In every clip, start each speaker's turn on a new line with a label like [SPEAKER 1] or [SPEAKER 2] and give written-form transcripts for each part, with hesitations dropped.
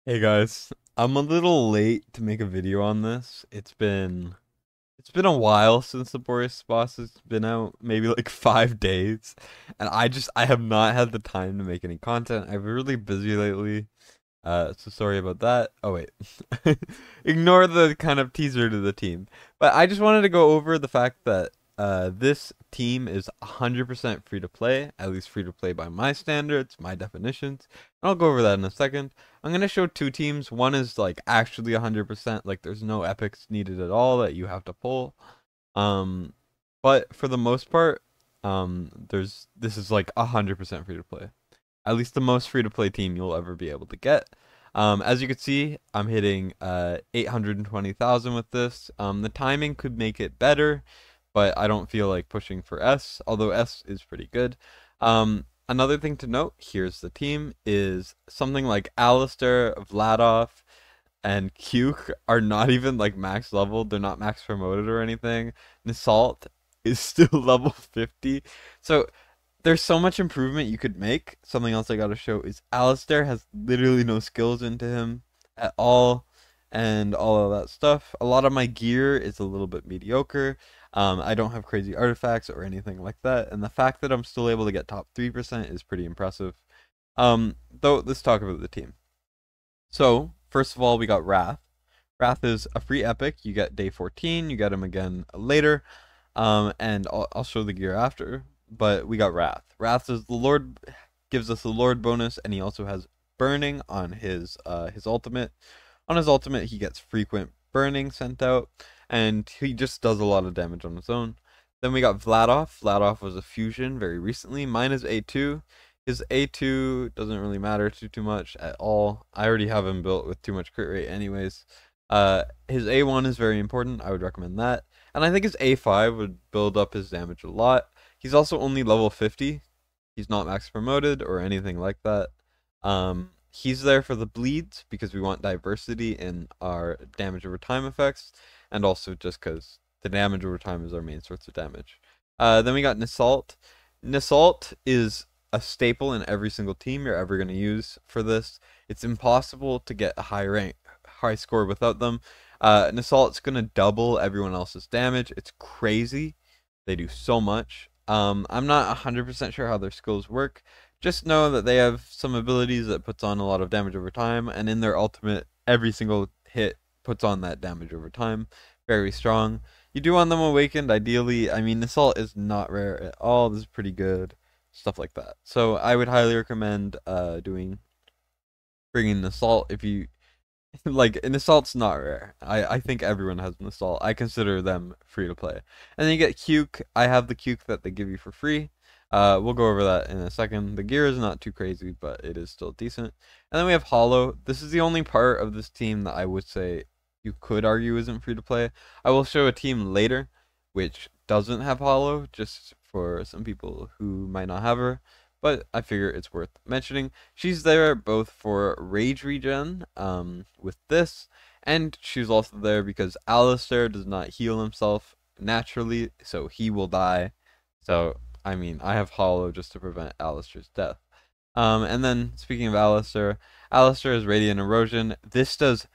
[SPEAKER 1] Hey guys, I'm a little late to make a video on this. It's been a while since the Boreas boss has been out, maybe like 5 days, and I have not had the time to make any content. I've been really busy lately. So sorry about that. Oh wait. Ignore the kind of teaser to the team. But I just wanted to go over the fact that this team is 100% free to play, at least free to play by my standards, my definitions. And I'll go over that in a second. I'm going to show two teams. One is like actually 100%, like there's no epics needed at all that you have to pull. Um but for the most part, this is like 100% free to play, at least the most free to play team you'll ever be able to get. As you can see, I'm hitting 820,000 with this. The timing could make it better, but I don't feel like pushing for S, although S is pretty good. Another thing to note, here's the team, is something like Alistair, Vladov, and Cuke are not even like max level. They're not max promoted or anything. Nisalt is still level 50. So there's so much improvement you could make. Something else I gotta show is Alistair has literally no skills into him at all, and all of that stuff. A lot of my gear is a little bit mediocre. I don't have crazy artifacts or anything like that, and the fact that I'm still able to get top 3% is pretty impressive. Though, let's talk about the team. So, first of all, we got Wrath. Wrath is a free epic. You get day 14. You get him again later. And I'll show the gear after. But we got Wrath. Wrath is the Lord, gives us the Lord bonus, and he also has burning on his ultimate. On his ultimate, he gets frequent burning sent out, and he just does a lot of damage on his own. Then we got Vladov. Vladov was a fusion very recently. Mine is A2. His A2 doesn't really matter too much at all. I already have him built with too much crit rate anyways. His A1 is very important. I would recommend that. And I think his A5 would build up his damage a lot. He's also only level 50. He's not max promoted or anything like that. He's there for the bleeds because we want diversity in our damage over time effects, and also just because the damage over time is our main source of damage. Then we got Nisalt. Nisalt is a staple in every single team you're ever going to use for this. It's impossible to get a high score without them. Nissalt's going to double everyone else's damage. It's crazy. They do so much. I'm not 100% sure how their skills work. Just know that they have some abilities that puts on a lot of damage over time, and in their ultimate, every single hit puts on that damage over time. Very strong. You do want them awakened, ideally. I mean, Assault is not rare at all. This is pretty good. Stuff like that. So I would highly recommend bringing an Assault if you like. An Assault's not rare. I think everyone has an Assault. I consider them free to play. And then you get Cuke. I have the Cuke that they give you for free. We'll go over that in a second. The gear is not too crazy, but it is still decent. And then we have Hollow. This is the only part of this team that I would say you could argue isn't free to play. I will show a team later which doesn't have Hollow, just for some people who might not have her, but I figure it's worth mentioning. She's there both for rage regen with this, and she's also there because Alistair does not heal himself naturally, so he will die. So I mean, I have Hollow just to prevent Alistair's death. And then speaking of Alistair, Alistair is Radiant Erosion. This does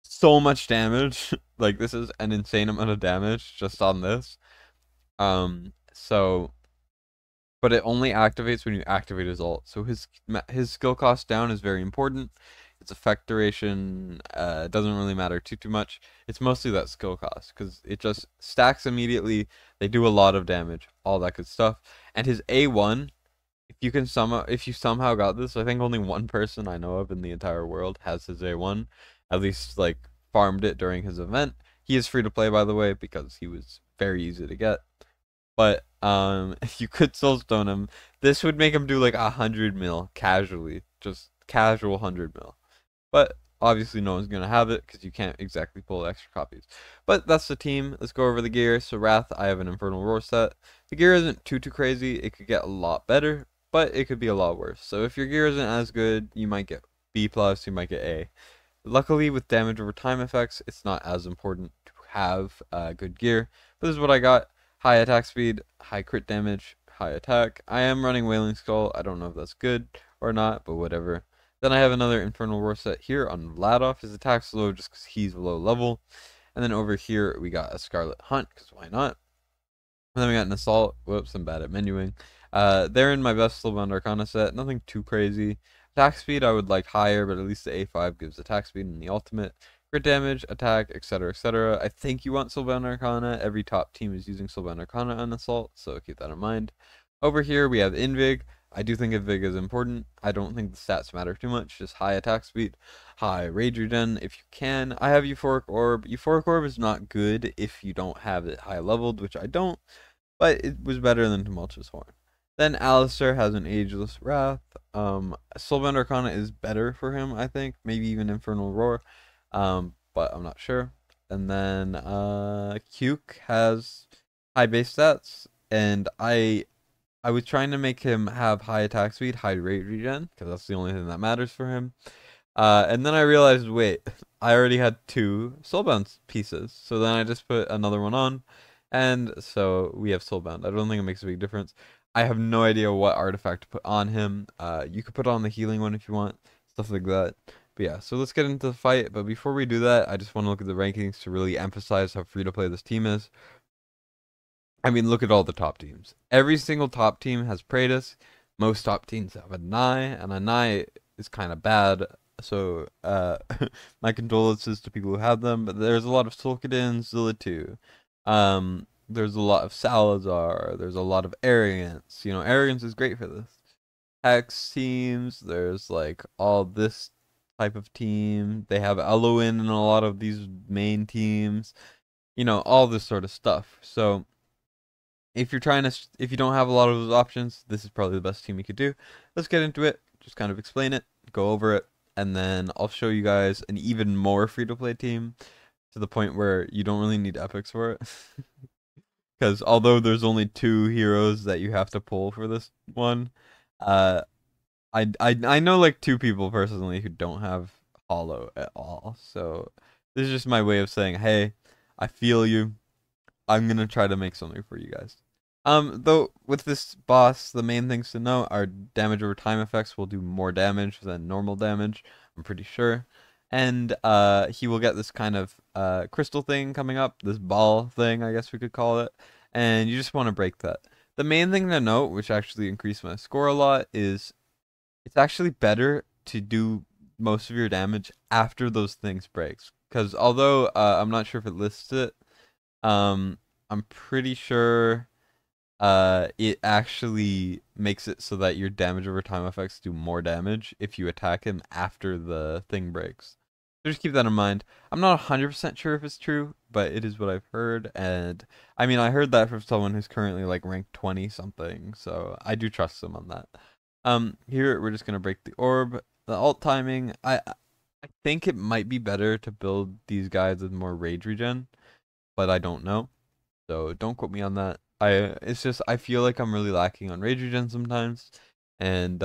[SPEAKER 1] so much damage. Like, this is an insane amount of damage just on this. So, but it only activates when you activate his ult. So his skill cost down is very important. Its effect duration doesn't really matter too much. It's mostly that skill cost because it just stacks immediately. They do a lot of damage, all that good stuff. And his A1, if you somehow got this, I think only one person I know of in the entire world has his A1, at least like farmed it during his event. He is free to play, by the way, because he was very easy to get. But if you could soulstone him, this would make him do like 100 mil casually, just casual 100 mil. But obviously no one's gonna have it because you can't exactly pull extra copies. But that's the team. Let's go over the gear. So Wrath, I have an Infernal Roar set. The gear isn't too crazy. It could get a lot better, but it could be a lot worse. So if your gear isn't as good, you might get B plus, you might get A. Luckily, with damage over time effects, it's not as important to have good gear. But this is what I got. High attack speed, high crit damage, high attack. I am running Wailing Skull. I don't know if that's good or not, but whatever. Then I have another Infernal Roar set here on Vladoff. His attack's low just because he's low level. And then over here, we got a Scarlet Hunt, because why not? And then we got an Assault. Whoops, I'm bad at menuing. They're in my best Slowbound Arcana set. Nothing too crazy. Attack speed, I would like higher, but at least the A5 gives attack speed in the ultimate. Crit damage, attack, etc., etc. I think you want Soulbound Arcana. Every top team is using Soulbound Arcana on Assault, so keep that in mind. Over here, we have Invig. I do think Invig is important. I don't think the stats matter too much. Just high attack speed, high rage regen if you can. I have Euphoric Orb. Euphoric Orb is not good if you don't have it high leveled, which I don't, but it was better than Tumultuous Horn. Then Alistair has an Ageless Wrath. Soulbound Arcana is better for him, I think. Maybe even Infernal Roar. But I'm not sure. And then Cuke has high base stats, and I was trying to make him have high attack speed, high rate regen, because that's the only thing that matters for him. And then I realized, wait, I already had 2 Soulbound pieces, so then I just put another one on, and so we have Soulbound. I don't think it makes a big difference. I have no idea what artifact to put on him. You could put on the healing one if you want, stuff like that. But yeah, so let's get into the fight. But before we do that, I just want to look at the rankings to really emphasize how free to play this team is. I mean, look at all the top teams. Every single top team has Praetus. Most top teams have a Nai, and a Nai is kind of bad. So, my condolences to people who have them. But there's a lot of Sulkadin, Zilla2. There's a lot of Salazar. There's a lot of Arrogance. You know, Arrogance is great for this. Hex teams. There's like all this type of team. They have Eloin in a lot of these main teams. You know, all this sort of stuff. So if you don't have a lot of those options, this is probably the best team you could do. Let's get into it. Just kind of explain it, go over it, and then I'll show you guys an even more free-to-play team to the point where you don't really need epics for it. Because although there's only 2 heroes that you have to pull for this one, I know like 2 people personally who don't have Hollow at all. So this is just my way of saying, hey, I feel you. I'm gonna try to make something for you guys. Though with this boss, the main things to know are damage over time effects will do more damage than normal damage, I'm pretty sure. And he will get this kind of crystal thing coming up, this ball thing, I guess we could call it. And you just want to break that. The main thing to note, which actually increased my score a lot, is it's actually better to do most of your damage after those things breaks. Because although I'm not sure if it lists it, I'm pretty sure it actually makes it so that your damage over time effects do more damage if you attack him after the thing breaks. So just keep that in mind. I'm not 100% sure if it's true, but it is what I've heard. And I mean, I heard that from someone who's currently like ranked 20 something, so I do trust them on that. Here we're just gonna break the orb. The alt timing, I think it might be better to build these guys with more rage regen, but I don't know. So don't quote me on that. It's just I feel like I'm really lacking on rage regen sometimes, and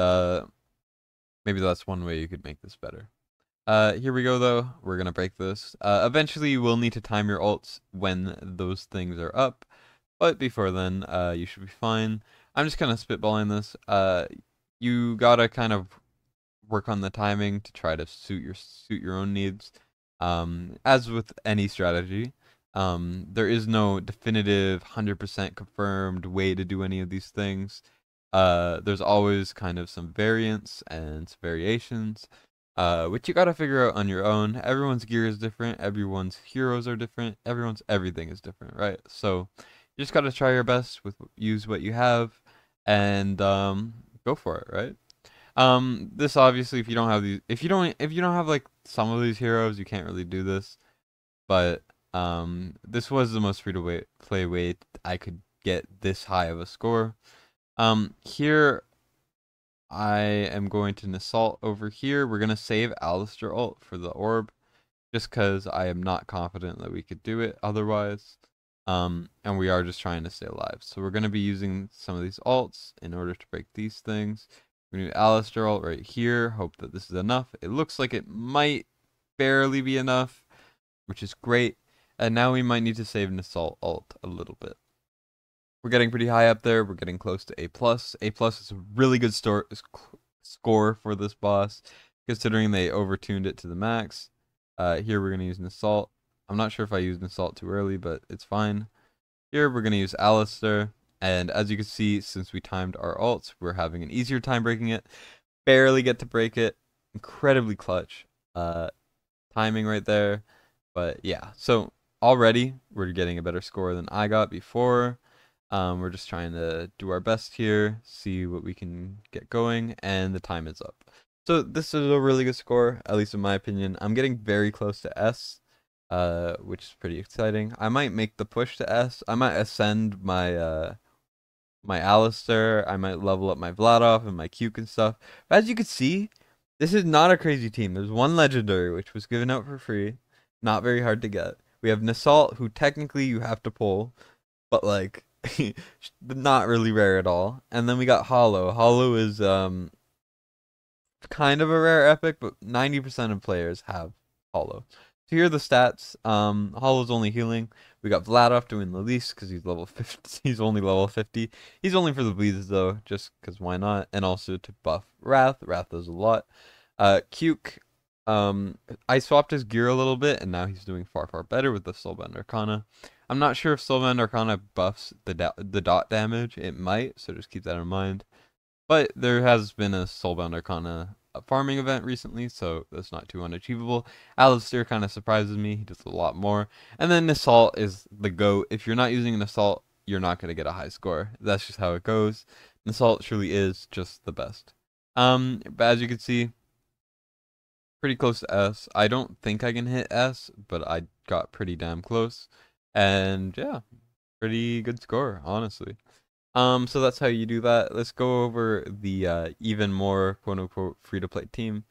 [SPEAKER 1] maybe that's one way you could make this better. Here we go though. We're gonna break this. Eventually you will need to time your ults when those things are up, but before then, you should be fine. I'm just kind of spitballing this. You gotta kind of work on the timing to try to suit your own needs. As with any strategy, there is no definitive 100% confirmed way to do any of these things. There's always kind of some variance and some variations, which you gotta figure out on your own. Everyone's gear is different, everyone's heroes are different, everyone's everything is different, right? So you just gotta try your best with use what you have, and go for it, right? This obviously, if you don't have these, if you don't have like some of these heroes, you can't really do this. But this was the most free to play way I could get this high of a score. Here I am going to assault over here. We're gonna save Alistair ult for the orb, just because I am not confident that we could do it otherwise. And we are just trying to stay alive. So we're gonna be using some of these ults in order to break these things. We need Alistair ult right here. Hope that this is enough. It looks like it might barely be enough, which is great. And now we might need to save an assault ult a little bit. We're getting pretty high up there. We're getting close to A+. A+ is a really good score for this boss. considering they overtuned it to the max. Here we're going to use an assault. I'm not sure if I used an assault too early, but it's fine. Here we're going to use Alistair, and as you can see, since we timed our ults, we're having an easier time breaking it. Barely get to break it. Incredibly clutch. Timing right there. But yeah, so already we're getting a better score than I got before. We're just trying to do our best here, see what we can get going, and the time is up. So this is a really good score, at least in my opinion. I'm getting very close to S, which is pretty exciting. I might make the push to S. I might ascend my my Alistair. I might level up my Vladov and my Cuke and stuff. But as you can see, this is not a crazy team. There's one legendary, which was given out for free. Not very hard to get. We have Nasalt, who technically you have to pull, but like not really rare at all. And then we got Hollow. Hollow is kind of a rare epic, but 90% of players have Hollow. So here are the stats. Hollow's only healing. We got Vladov doing the least because he's level 50. He's only level 50. He's only for the bleeds though, just because why not? And also to buff Wrath. Wrath does a lot. Cuke. I swapped his gear a little bit, and now he's doing far better with the Soulbound Arcana. I'm not sure if Soulbound Arcana buffs the dot damage. It might, so just keep that in mind. But there has been a Soulbound Arcana farming event recently, so that's not too unachievable. Alistair kind of surprises me. He does a lot more. And then Assault is the GOAT. If you're not using an Assault, you're not going to get a high score. That's just how it goes. Assault truly is just the best. But as you can see, pretty close to S. I don't think I can hit S, but I got pretty damn close. And yeah, pretty good score, honestly. So that's how you do that. Let's go over the even more quote-unquote free-to-play team.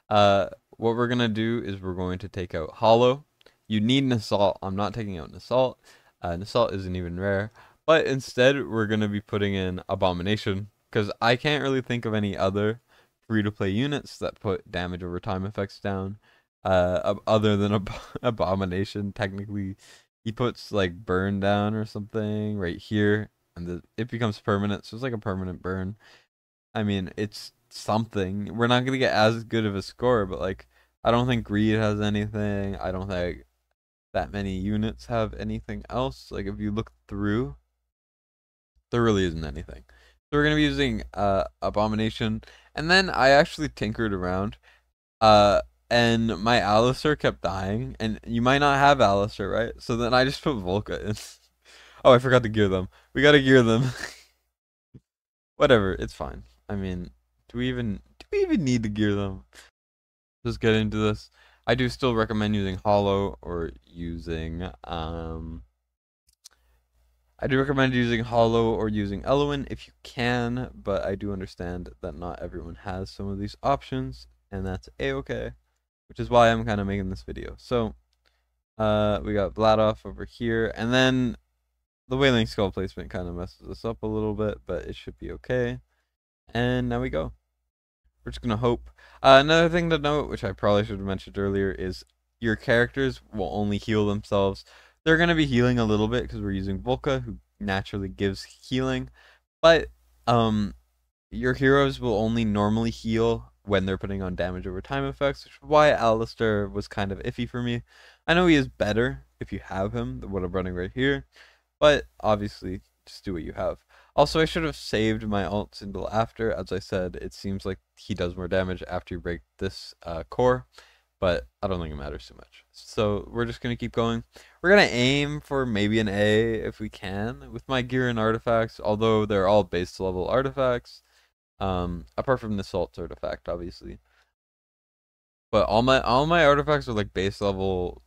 [SPEAKER 1] What we're going to do is we're going to take out Hollow. You need an Assault. I'm not taking out an Assault. An Assault isn't even rare. But instead, we're going to be putting in Abomination, because I can't really think of any other free-to-play units that put damage over time effects down, other than Abomination. Technically, he puts like burn down or something right here. And it becomes permanent, so it's like a permanent burn. I mean, it's something. We're not gonna get as good of a score, but like, I don't think Greed has anything. I don't think that many units have anything else. Like, if you look through, there really isn't anything. So we're gonna be using Abomination, and then I actually tinkered around, and my Alistair kept dying, and you might not have Alistair, right? So then I just put Volca in. Oh, I forgot to gear them. We gotta gear them. Whatever, it's fine. I mean, do we even need to gear them? Let's get into this. I do still recommend using Hollow or using I do recommend using Hollow or using Eloin if you can, but I do understand that not everyone has some of these options, and that's a-okay, which is why I'm kind of making this video. So, we got Vladov over here, and then the Wailing Skull placement kind of messes us up a little bit, but it should be okay. And now we go. We're just going to hope. Another thing to note, which I probably should have mentioned earlier, is your characters will only heal themselves. They're going to be healing a little bit because we're using Volca, who naturally gives healing. But your heroes will only normally heal when they're putting on damage over time effects, which is why Alistair was kind of iffy for me. I know he is better if you have him, than what I'm running right here. But obviously, just do what you have. Also, I should have saved my ults until after. As I said, it seems like he does more damage after you break this core, but I don't think it matters too much. So we're just going to keep going. We're going to aim for maybe an A if we can with my gear and artifacts, although they're all base level artifacts, apart from the Assault artifact, obviously. But all my artifacts are like base level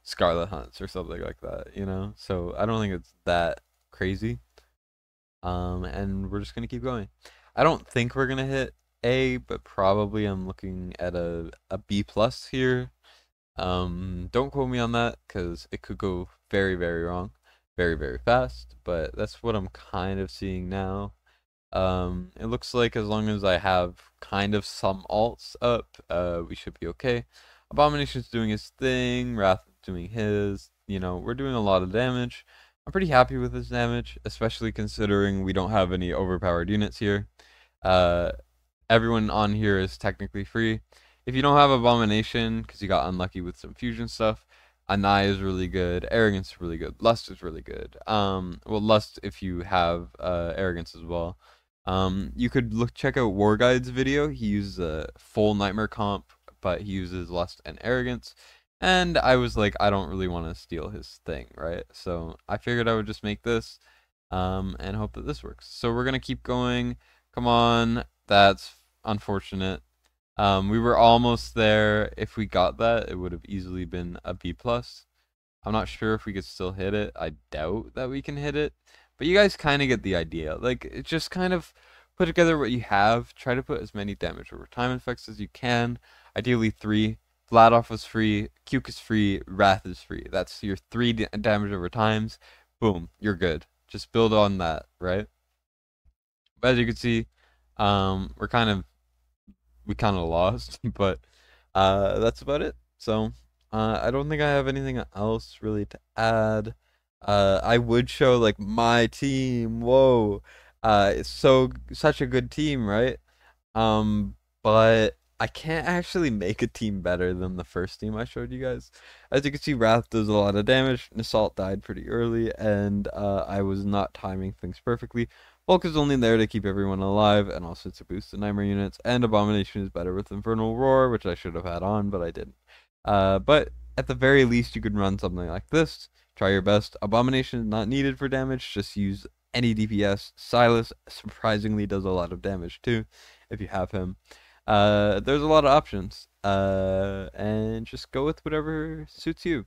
[SPEAKER 1] Scarlet Hunts or something like that, you know? So I don't think it's that crazy. And we're just gonna keep going. I don't think we're gonna hit A, but probably I'm looking at a B plus here. Don't quote me on that, because it could go very wrong, very fast, but that's what I'm kind of seeing now. It looks like as long as I have kind of some alts up, we should be okay. Abomination's doing his thing, Wrath doing his, you know, we're doing a lot of damage. I'm pretty happy with this damage, especially considering we don't have any overpowered units here. Everyone on here is technically free. If you don't have Abomination because you got unlucky with some fusion stuff, Anai is really good. Arrogance is really good. Lust is really good. Well, Lust if you have Arrogance as well. You could check out War Guide's video. He uses a full Nightmare comp, but he uses Lust and Arrogance. And I was like, I don't really want to steal his thing, right? So I figured I would just make this, and hope that this works. So we're gonna keep going. Come on, that's unfortunate. We were almost there. If we got that, it would have easily been a B plus. I'm not sure if we could still hit it. I doubt that we can hit it. But you guys kind of get the idea. Like, it just kind of put together what you have. Try to put as many damage over time effects as you can. Ideally 3. Vladoff was free. Cuke is free. Wrath is free. That's your 3 damage over times. Boom. You're good. Just build on that, right? But as you can see, we're kind of we kind of lost, but that's about it. So I don't think I have anything else really to add. I would show like my team. Whoa, it's such a good team, right? But I can't actually make a team better than the first team I showed you guys. As you can see, Wrath does a lot of damage. Assault died pretty early, and I was not timing things perfectly. Bulk is only there to keep everyone alive, and also to boost the Nightmare units. And Abomination is better with Infernal Roar, which I should have had on, but I didn't. But at the very least, you could run something like this. Try your best. Abomination is not needed for damage. Just use any DPS. Silas surprisingly does a lot of damage too, if you have him. There's a lot of options. And just go with whatever suits you.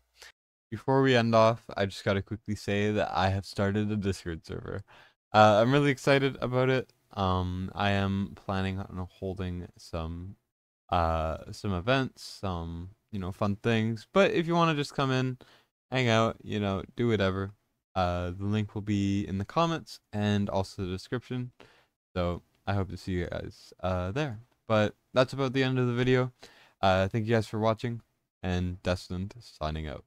[SPEAKER 1] Before we end off, I just gotta quickly say that I have started a Discord server. I'm really excited about it. I am planning on holding some events, some fun things. But if you want to just come in, hang out, do whatever. The link will be in the comments and also the description. So I hope to see you guys there. But that's about the end of the video. Thank you guys for watching, and Destined signing out.